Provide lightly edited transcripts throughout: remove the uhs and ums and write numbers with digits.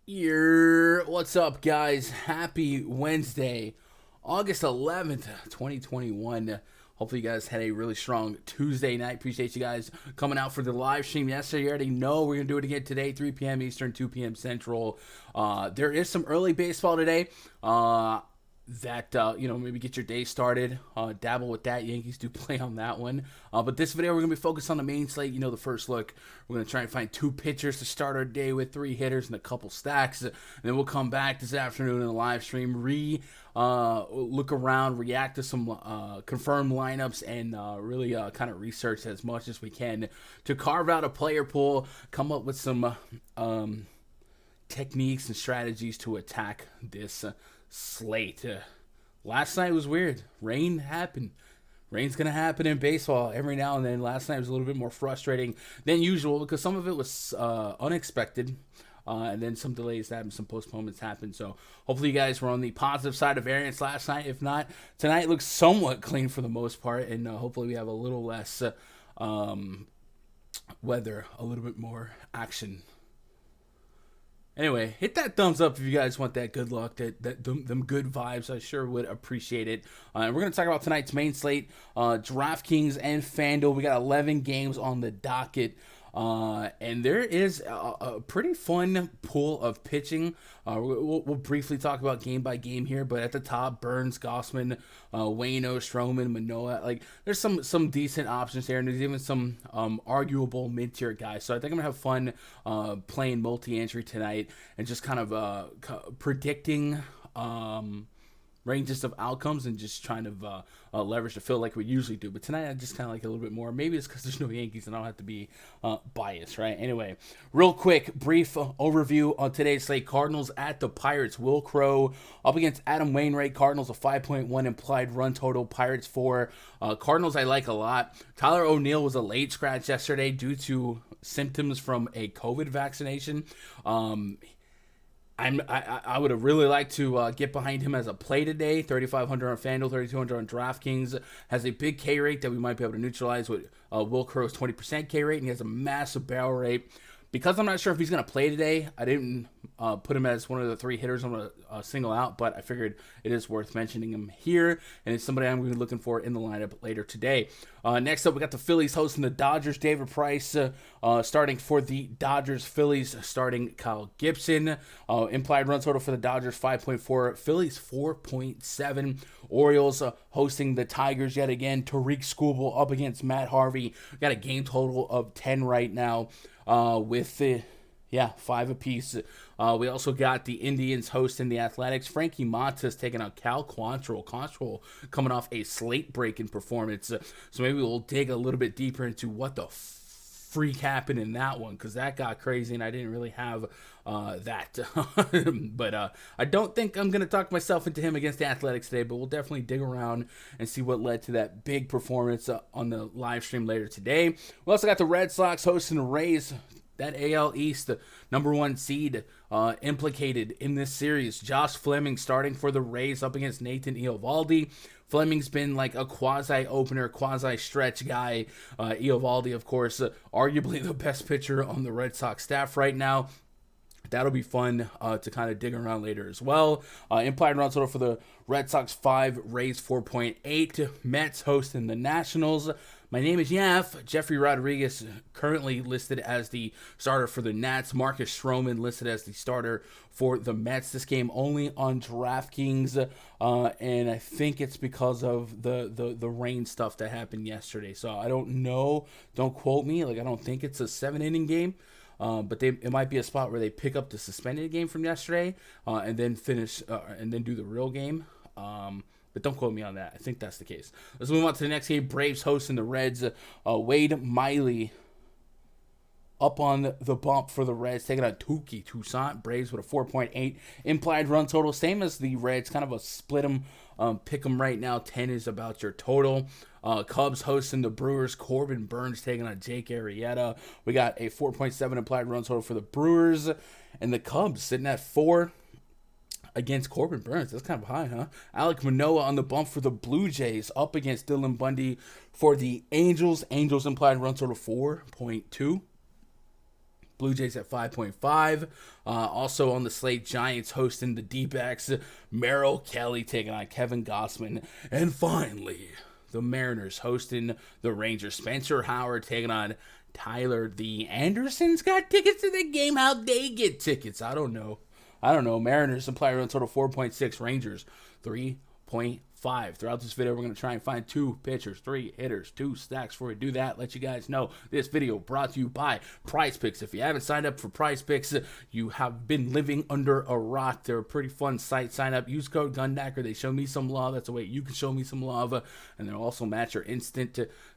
What's up, guys? Happy Wednesday, August 11th, 2021. Hopefully, you guys had a really strong Tuesday night. Appreciate you guys coming out for the live stream yesterday. You already know we're going to do it again today, 3 p.m. Eastern, 2 p.m. Central. There is some early baseball today. Maybe get your day started, dabble with that. Yankees do play on that one, but this video we're going to be focused on the main slate. The first look, we're going to try and find 2 pitchers to start our day with, 3 hitters and a couple stacks, and then we'll come back this afternoon in the live stream, look around, react to some confirmed lineups, and really kind of research as much as we can to carve out a player pool, come up with some techniques and strategies to attack this slate. Last night was weird. Rain happened. Rain's going to happen in baseball every now and then. Last night was a little bit more frustrating than usual because some of it was unexpected. And then some delays happened, some postponements happened. So hopefully you guys were on the positive side of variance last night. If not, tonight looks somewhat clean for the most part. And hopefully we have a little less weather, a little bit more action. Anyway, hit that thumbs up if you guys want that good luck, them good vibes. I sure would appreciate it. We're going to talk about tonight's main slate, DraftKings and FanDuel. We got 11 games on the docket. And there is a pretty fun pool of pitching. We'll briefly talk about game by game here, but at the top, Burns, Gossman, Waino, Stroman, Manoa. There's some decent options there, and there's even some arguable mid-tier guys. So I think I'm going to have fun playing multi-entry tonight and just kind of predicting ranges of outcomes and just trying to leverage the field like we usually do. But tonight I just kind of like it a little bit more. Maybe it's because there's no Yankees and I don't have to be biased, right? Anyway, real quick, brief overview on today's slate. Cardinals at the Pirates. Will Crow up against Adam Wainwright. Cardinals a 5.1 implied run total. Pirates 4. Cardinals I like a lot. Tyler O'Neill was a late scratch yesterday due to symptoms from a COVID vaccination. I would have really liked to get behind him as a play today. 3,500 on FanDuel, 3,200 on DraftKings. Has a big K rate that we might be able to neutralize with Will Crow's 20% K rate, and he has a massive barrel rate. Because I'm not sure if he's going to play today, I didn't put him as one of the 3 hitters I'm going to single out, but I figured it is worth mentioning him here, and it's somebody I'm going to be looking for in the lineup later today. Next up, we got the Phillies hosting the Dodgers. David Price starting for the Dodgers. Phillies starting Kyle Gibson. Implied run total for the Dodgers 5.4. Phillies 4.7. Orioles hosting the Tigers yet again. Tariq Skubal up against Matt Harvey. We got a game total of 10 right now. With 5 apiece. We also got the Indians hosting the Athletics. Frankie Montas taking on Cal Quantrill. Quantrill coming off a slate-breaking performance. So maybe we'll dig a little bit deeper into what the freak happened in that one, because that got crazy and I didn't really have that. But I don't think I'm going to talk myself into him against the Athletics today, but we'll definitely dig around and see what led to that big performance on the live stream later today. We also got the Red Sox hosting the Rays. That AL East, the number 1 seed, implicated in this series. Josh Fleming starting for the Rays up against Nathan Eovaldi. Fleming's been like a quasi-opener, quasi-stretch guy. Eovaldi, of course, arguably the best pitcher on the Red Sox staff right now. That'll be fun to kind of dig around later as well. Implied run total for the Red Sox 5, Rays 4.8. Mets hosting the Nationals. My name is Yaf. Jeffrey Rodriguez currently listed as the starter for the Nats. Marcus Stroman listed as the starter for the Mets. This game only on DraftKings, and I think it's because of the rain stuff that happened yesterday. So I don't know. Don't quote me. I don't think it's a 7-inning game. But it might be a spot where they pick up the suspended game from yesterday and then finish and then do the real game. But don't quote me on that. I think that's the case. Let's move on to the next game. Braves hosting the Reds. Wade Miley up on the bump for the Reds, taking on Toussaint. Braves with a 4.8 implied run total. Same as the Reds, kind of a split them, pick them right now. 10 is about your total. Cubs hosting the Brewers. Corbin Burns taking on Jake Arrieta. We got a 4.7 implied run total for the Brewers. And the Cubs sitting at 4 against Corbin Burns. That's kind of high, huh? Alec Manoa on the bump for the Blue Jays up against Dylan Bundy for the Angels. Angels implied run total 4.2. Blue Jays at 5.5. Also on the slate, Giants hosting the D-backs. Merrill Kelly taking on Kevin Gossman. And finally, the Mariners hosting the Rangers. Spencer Howard taking on Tyler. The Andersons got tickets to the game. How'd they get tickets? I don't know. Mariners and player run total 4.6. Rangers 3.5. Throughout this video, we're going to try and find 2 pitchers, 3 hitters, 2 stacks. Before we do that, let you guys know this video brought to you by PrizePicks. If you haven't signed up for PrizePicks, you have been living under a rock. They're a pretty fun site. Sign up, use code GUNDACKER. They show me some love. That's the way you can show me some love. And they'll also match your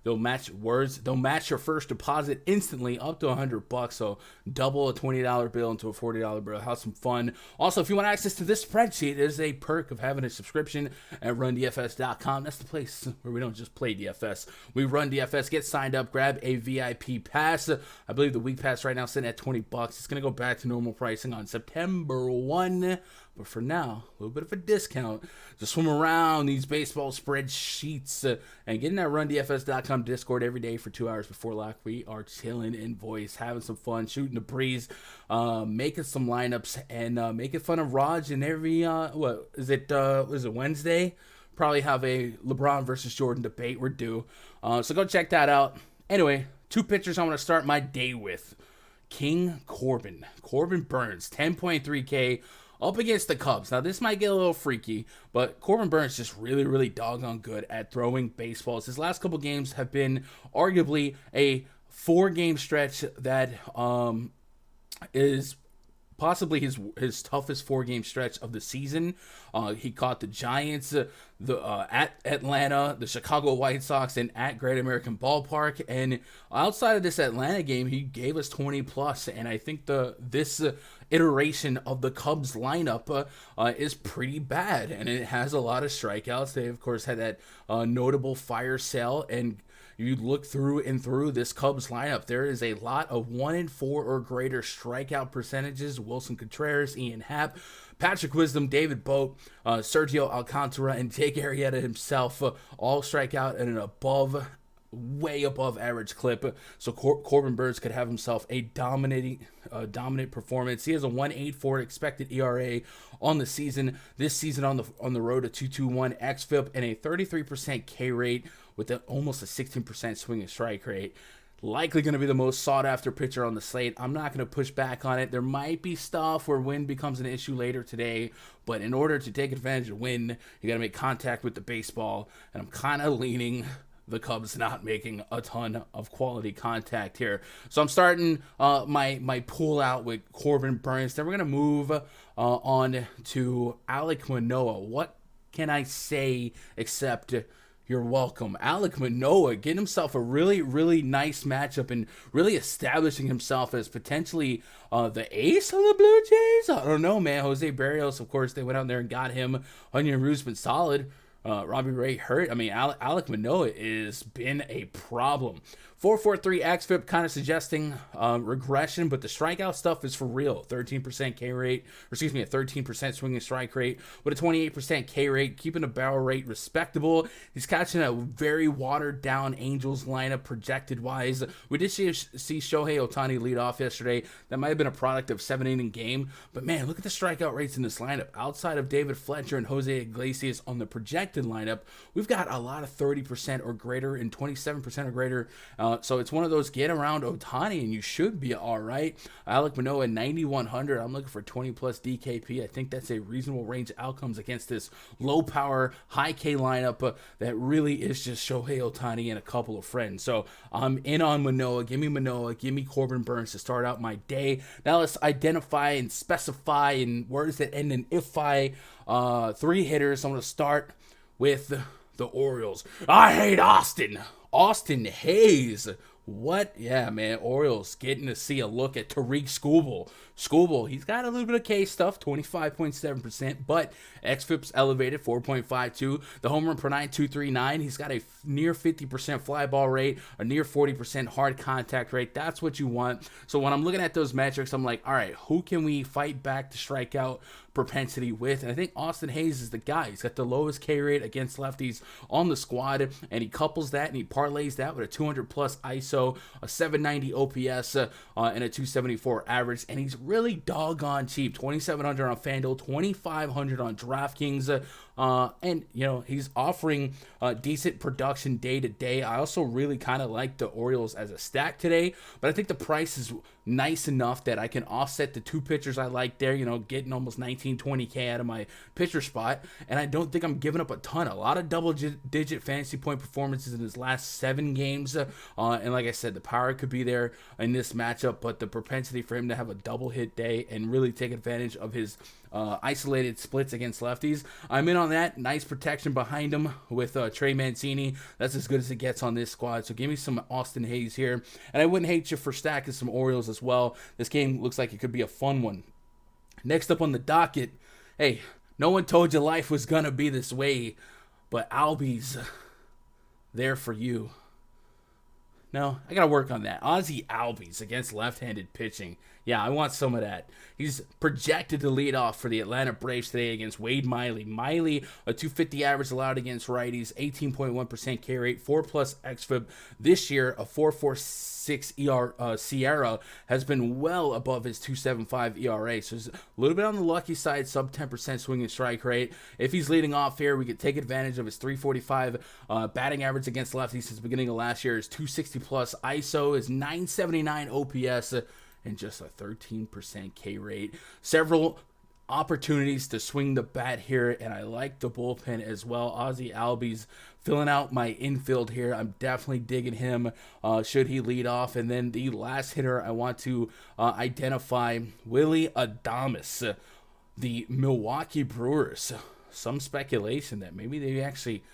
they'll match words. They'll match your first deposit instantly up to $100. So double a $20 bill into a $40 bill. Have some fun. Also, if you want access to this spreadsheet, it is a perk of having a subscription at RunDFS.com. That's the place where we don't just play DFS. We run DFS. Get signed up. Grab a VIP pass. I believe the week pass right now is sitting at $20. It's going to go back to normal pricing on September 1. But for now, a little bit of a discount to swim around these baseball spreadsheets and get in that RunDFS.com Discord every day for 2 hours before lock. We are chilling in voice, having some fun, shooting the breeze, making some lineups, and making fun of Raj and every, what is it Wednesday? Probably have a LeBron versus Jordan debate. We're due. So go check that out. Anyway, 2 pitchers I want to start my day with. King Corbin Burnes, 10.3K. Up against the Cubs. Now, this might get a little freaky, but Corbin Burnes just really, really doggone good at throwing baseballs. His last couple games have been arguably a 4-game stretch that is possibly his toughest 4-game stretch of the season. He caught the Giants, at Atlanta, the Chicago White Sox, and at Great American Ballpark. And outside of this Atlanta game, he gave us 20 plus. And I think this iteration of the Cubs lineup is pretty bad, and it has a lot of strikeouts. They of course had that notable fire sale, and you look through and through this Cubs lineup, there is a lot of 1-4 or greater strikeout percentages. Wilson Contreras, Ian Happ, Patrick Wisdom, David Boat, Sergio Alcantara, and Jake Garrieta himself all strike out at an way above average clip. So Corbin Burnes could have himself a dominant performance. He has a 1.84 expected ERA on the season. This season on the road to 2.21 xFIP and a 33% K rate with almost a 16% swing and strike rate. Likely going to be the most sought-after pitcher on the slate. I'm not going to push back on it. There might be stuff where wind becomes an issue later today, but in order to take advantage of wind, you got to make contact with the baseball, and I'm kind of leaning the Cubs not making a ton of quality contact here. So I'm starting my pull out with Corbin Burnes. Then we're going to move on to Alec Manoa. What can I say except you're welcome? Alec Manoa getting himself a really, really nice matchup and really establishing himself as potentially the ace of the Blue Jays. I don't know, man. Jose Barrios, of course, they went out there and got him. Onion Rue's been solid. Robbie Ray hurt. I mean, Alec Manoa has been a problem. 4.43 xFIP, kind of suggesting regression, but the strikeout stuff is for real. 13% K rate, a 13% swing and strike rate with a 28% K rate, keeping the barrel rate respectable. He's catching a very watered down Angels lineup projected wise. We did see Shohei Ohtani lead off yesterday. That might have been a product of 7-inning game, but man, look at the strikeout rates in this lineup. Outside of David Fletcher and Jose Iglesias on the projected lineup, we've got a lot of 30% or greater and 27% or greater. So it's one of those get around Ohtani and you should be all right. Alec Manoa 9,100. I'm looking for 20 plus DKP. I think that's a reasonable range of outcomes against this low power, high K lineup that really is just Shohei Ohtani and a couple of friends. So I'm in on Manoa. Give me Corbin Burnes to start out my day. Now let's identify and specify in words that end in if-I 3 hitters. I'm going to start with the Orioles. I hate Austin Hayes. What? Yeah, man. Orioles getting to see a look at Tariq Skubal. He's got a little bit of K stuff, 25.7%, but xFIP's elevated, 4.52. The home run per 9, 239. He's got a near 50% fly ball rate, a near 40% hard contact rate. That's what you want. So when I'm looking at those metrics, I'm like, all right, who can we fight back to strike out propensity with. And I think Austin Hayes is the guy. He's got the lowest K rate against lefties on the squad, and he couples that and he parlays that with a 200 plus ISO, a 790 OPS, and a 274 average. And he's really doggone cheap. 2,700 on FanDuel, 2,500 on DraftKings. And, you know, he's offering decent production day to day. I also really kind of like the Orioles as a stack today, but I think the price is nice enough that I can offset the two pitchers I like there, you know, getting almost 19, 20K out of my pitcher spot. And I don't think I'm giving up a ton. A lot of double-digit fantasy point performances in his last 7 games. And like I said, the power could be there in this matchup, but the propensity for him to have a double hit day and really take advantage of his isolated splits against lefties, I'm in on that. Nice protection behind him with Trey Mancini. That's as good as it gets on this squad. So give me some Austin Hayes here. And I wouldn't hate you for stacking some Orioles as well. This game looks like it could be a fun one. Next up on the docket, hey, no one told you life was going to be this way, but Albie's there for you. No, I got to work on that. Ozzie Albies against left-handed pitching. Yeah, I want some of that. He's projected to lead off for the Atlanta Braves today against Wade Miley. Miley, a 250 average allowed against righties, 18.1% K rate, 4+ xFIP. This year, a 4.46 Sierra has been well above his 2.75 ERA. So it's a little bit on the lucky side, sub 10% swing and strike rate. If he's leading off here, we could take advantage of his 345 batting average against lefties since the beginning of last year. His 260 plus ISO, is 979 OPS, and just a 13% K rate. Several opportunities to swing the bat here, and I like the bullpen as well. Ozzie Albies filling out my infield here. I'm definitely digging him should he lead off. And then the last hitter I want to identify, Willy Adames, the Milwaukee Brewers. Some speculation that maybe they actually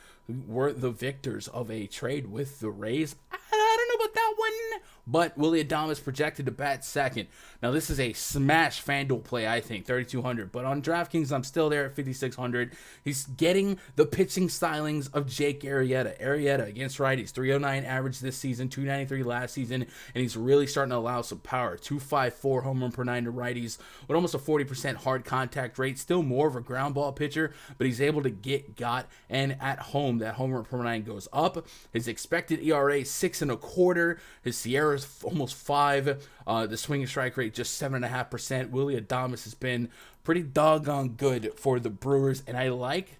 were the victors of a trade with the Rays. I don't know about that one. But Willy Adames projected to bat second. Now, this is a smash FanDuel play, I think, 3,200. But on DraftKings, I'm still there at 5,600. He's getting the pitching stylings of Jake Garrieta. Garrieta against righties, 309 average this season, 293 last season. And he's really starting to allow some power. 254 home run per 9 to righties with almost a 40% hard contact rate. Still more of a ground ball pitcher, but he's able to got. And at home, that home run per 9 goes up. His expected ERA, 6.25. His Sierra almost 5. The swing and strike rate just 7.5%. Willy Adames has been pretty doggone good for the Brewers, and I like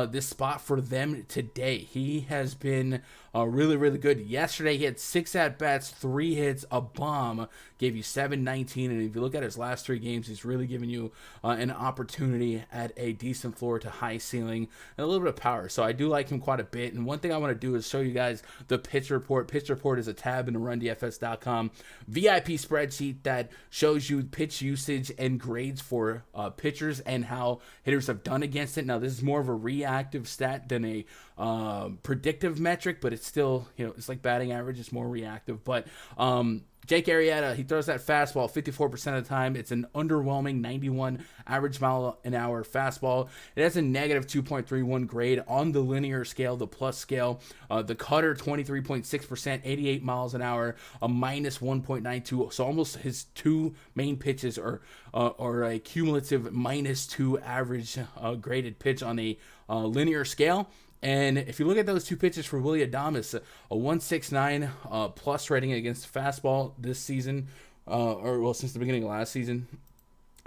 this spot for them today. He has been really, really good. Yesterday, he had 6 at-bats, 3 hits, a bomb, gave you 719, and if you look at his last 3 games, he's really given you an opportunity at a decent floor to high ceiling and a little bit of power. So I do like him quite a bit, and one thing I want to do is show you guys the pitch report. Pitch report is a tab in the RunDFS.com VIP spreadsheet that shows you pitch usage and grades for pitchers and how hitters have done against it. Now, this is more of a reactive stat than a predictive metric, but it's still, you know, it's like batting average. It's more reactive, but Jake Garrieta, he throws that fastball 54% of the time. It's an underwhelming 91 average mile an hour fastball. It has a negative 2.31 grade on the linear scale, the plus scale. The cutter, 23.6%, 88 miles an hour, a minus 1.92. So almost his 2 main pitches are a cumulative -2 average graded pitch on a linear scale. And if you look at those 2 pitches for Willy Adames, a 169 plus rating against fastball this season, since the beginning of last season,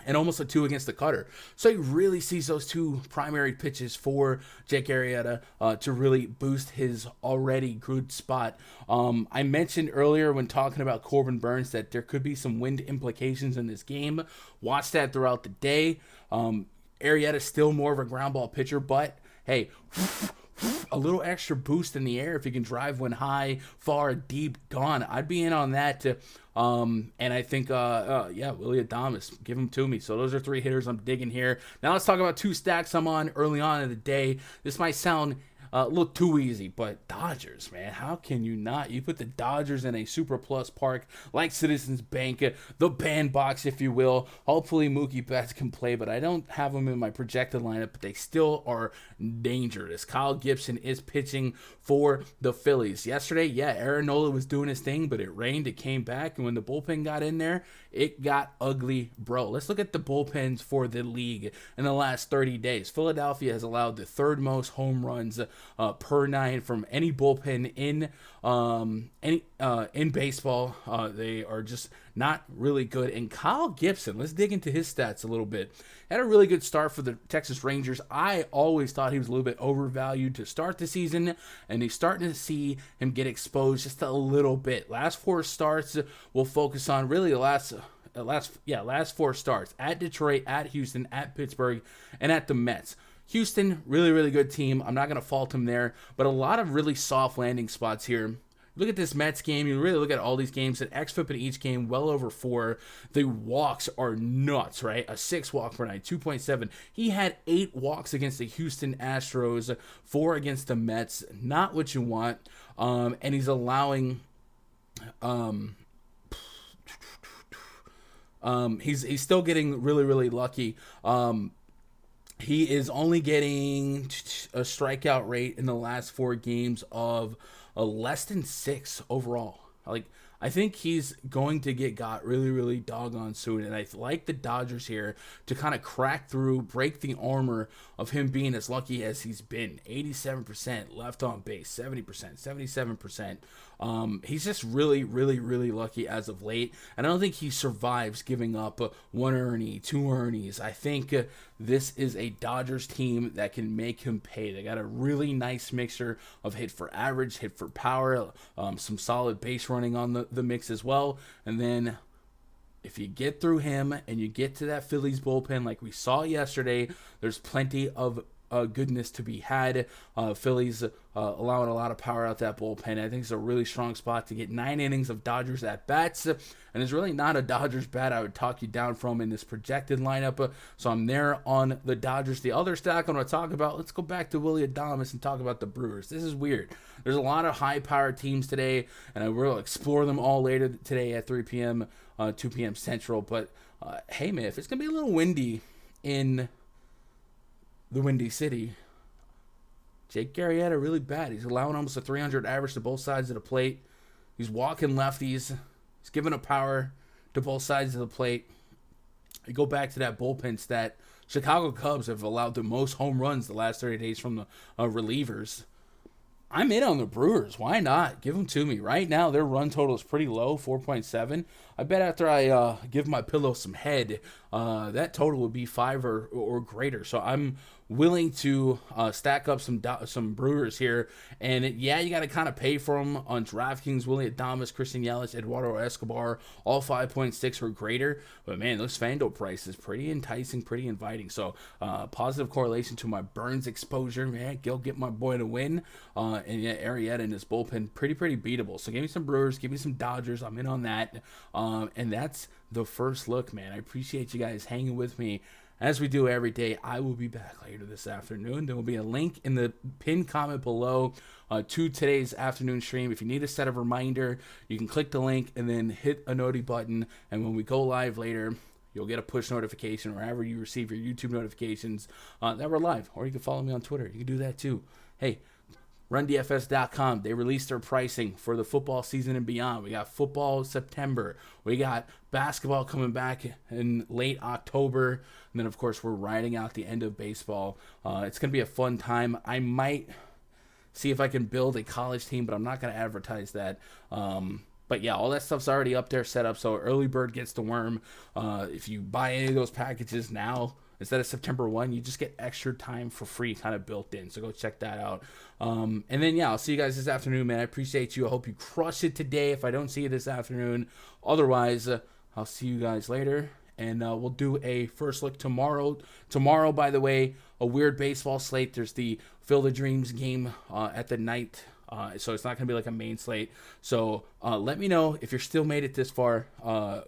and almost a 2 against the cutter. So he really sees those 2 primary pitches for Jake Garrieta to really boost his already good spot. I mentioned earlier when talking about Corbin Burnes that there could be some wind implications in this game. Watch that throughout the day. Garrieta is still more of a ground ball pitcher, but hey, a little extra boost in the air if you can drive one high, far, deep, gone. I'd be in on that. And I think, Willy Adames, give him to me. So those are 3 hitters I'm digging here. Now let's talk about 2 stacks I'm on early on in the day. This might sound a little too easy, but Dodgers, man, how can you not? You put the Dodgers in a super plus park like Citizens Bank, the bandbox, if you will. Hopefully Mookie Betts can play, but I don't have them in my projected lineup, but they still are dangerous. Kyle Gibson is pitching for the Phillies. Yesterday, Aaron Nola was doing his thing, but it rained, it came back, and when the bullpen got in there, it got ugly, bro. Let's look at the bullpens for the league in the last 30 days. Philadelphia has allowed the third most home runs per nine from any bullpen in baseball. They are just not really good. And Kyle Gibson, let's dig into his stats a little bit. Had a really good start for the Texas Rangers. I always thought he was a little bit overvalued to start the season, and he's starting to see him get exposed just a little bit. Last four starts, we'll focus on really the last four starts: at Detroit, at Houston, at Pittsburgh, and at the Mets. Houston, really, really good team. I'm not going to fault him there, but a lot of really soft landing spots here. Look at this Mets game. You really look at all these games. An xFIP in each game, well over 4. The walks are nuts, right? A 6 walk per night, 2.7. He had 8 walks against the Houston Astros, 4 against the Mets. Not what you want. And he's allowing... he's still getting really, really lucky. He is only getting a strikeout rate in the last 4 games of less than 6 overall. I think he's going to get got really, really doggone soon. And I like the Dodgers here to kind of crack through, break the armor of him being as lucky as he's been. 87% left on base, 70%, 77%. He's just really, really, really lucky as of late. And I don't think he survives giving up 1 earnie, 2 earnies. I think this is a Dodgers team that can make him pay. They got a really nice mixture of hit for average, hit for power, some solid base running on the mix as well. And then if you get through him and you get to that Phillies bullpen like we saw yesterday, there's plenty of goodness to be had. Phillies allowing a lot of power out that bullpen. I think it's a really strong spot to get 9 innings of Dodgers at bats, and there's really not a Dodgers bat I would talk you down from in this projected lineup. So I'm there on the Dodgers. The other stack I'm going to talk about, let's go back to Willy Adames and talk about the Brewers. This is weird. There's a lot of high-powered teams today, and I will explore them all later today at 3 p.m., 2 p.m. Central. But hey, man, if it's going to be a little windy in the Windy City, Jake Garrieta really bad. He's allowing almost a 300 average to both sides of the plate. He's walking lefties. He's giving up power to both sides of the plate. You go back to that bullpen stat. Chicago Cubs have allowed the most home runs the last 30 days from the relievers. I'm in on the Brewers. Why not? Give them to me. Right now, their run total is pretty low, 4.7. I bet after I give my pillow some head, that total would be 5 or greater. So I'm willing to stack up some Brewers here. And you got to kind of pay for them on DraftKings. Willy Adames, Christian Yelich, Eduardo Escobar, all 5.6 or greater. But man, those FanDuel prices pretty enticing, pretty inviting. So positive correlation to my Burns exposure. Man, go get my boy to win. And yeah, Arrieta and his bullpen pretty beatable. So give me some Brewers, give me some Dodgers. I'm in on that. And that's the first look, man. I appreciate you guys hanging with me as we do every day. I will be back later this afternoon. There will be a link in the pinned comment below to today's afternoon stream. If you need a set of reminder, you can click the link and then hit a noti button. And when we go live later, you'll get a push notification wherever you receive your YouTube notifications that we're live. Or you can follow me on Twitter. You can do that too. Hey, RunDFS.com, they released their pricing for the football season and beyond. We got football September. We got basketball coming back in late October. And then, of course, we're riding out the end of baseball. It's going to be a fun time. I might see if I can build a college team, but I'm not going to advertise that. But yeah, all that stuff's already up there set up, so early bird gets the worm. If you buy any of those packages now, instead of September 1, you just get extra time for free kind of built in. So go check that out. And then, yeah, I'll see you guys this afternoon, man. I appreciate you. I hope you crush it today if I don't see you this afternoon. Otherwise, I'll see you guys later. And we'll do a first look tomorrow. Tomorrow, by the way, a weird baseball slate. There's the Field of Dreams game at the night. So it's not going to be like a main slate. So let me know if you're still made it this far.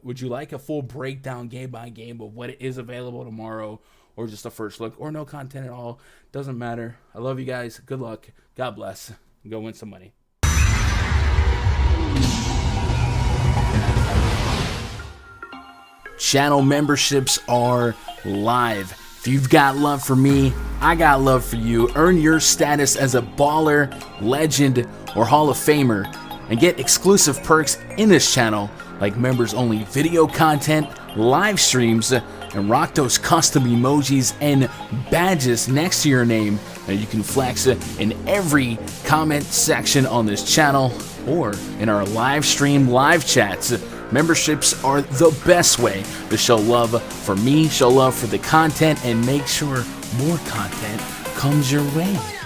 Would you like a full breakdown game by game of what is available tomorrow, or just a first look, or no content at all? Doesn't matter. I love you guys. Good luck. God bless. Go win some money. Channel memberships are live. If you've got love for me, I got love for you. Earn your status as a baller, legend, or Hall of Famer and get exclusive perks in this channel like members-only video content, live streams, and rock those custom emojis and badges next to your name that you can flex in every comment section on this channel or in our live stream live chats. Memberships are the best way to show love for me, show love for the content, and make sure more content comes your way.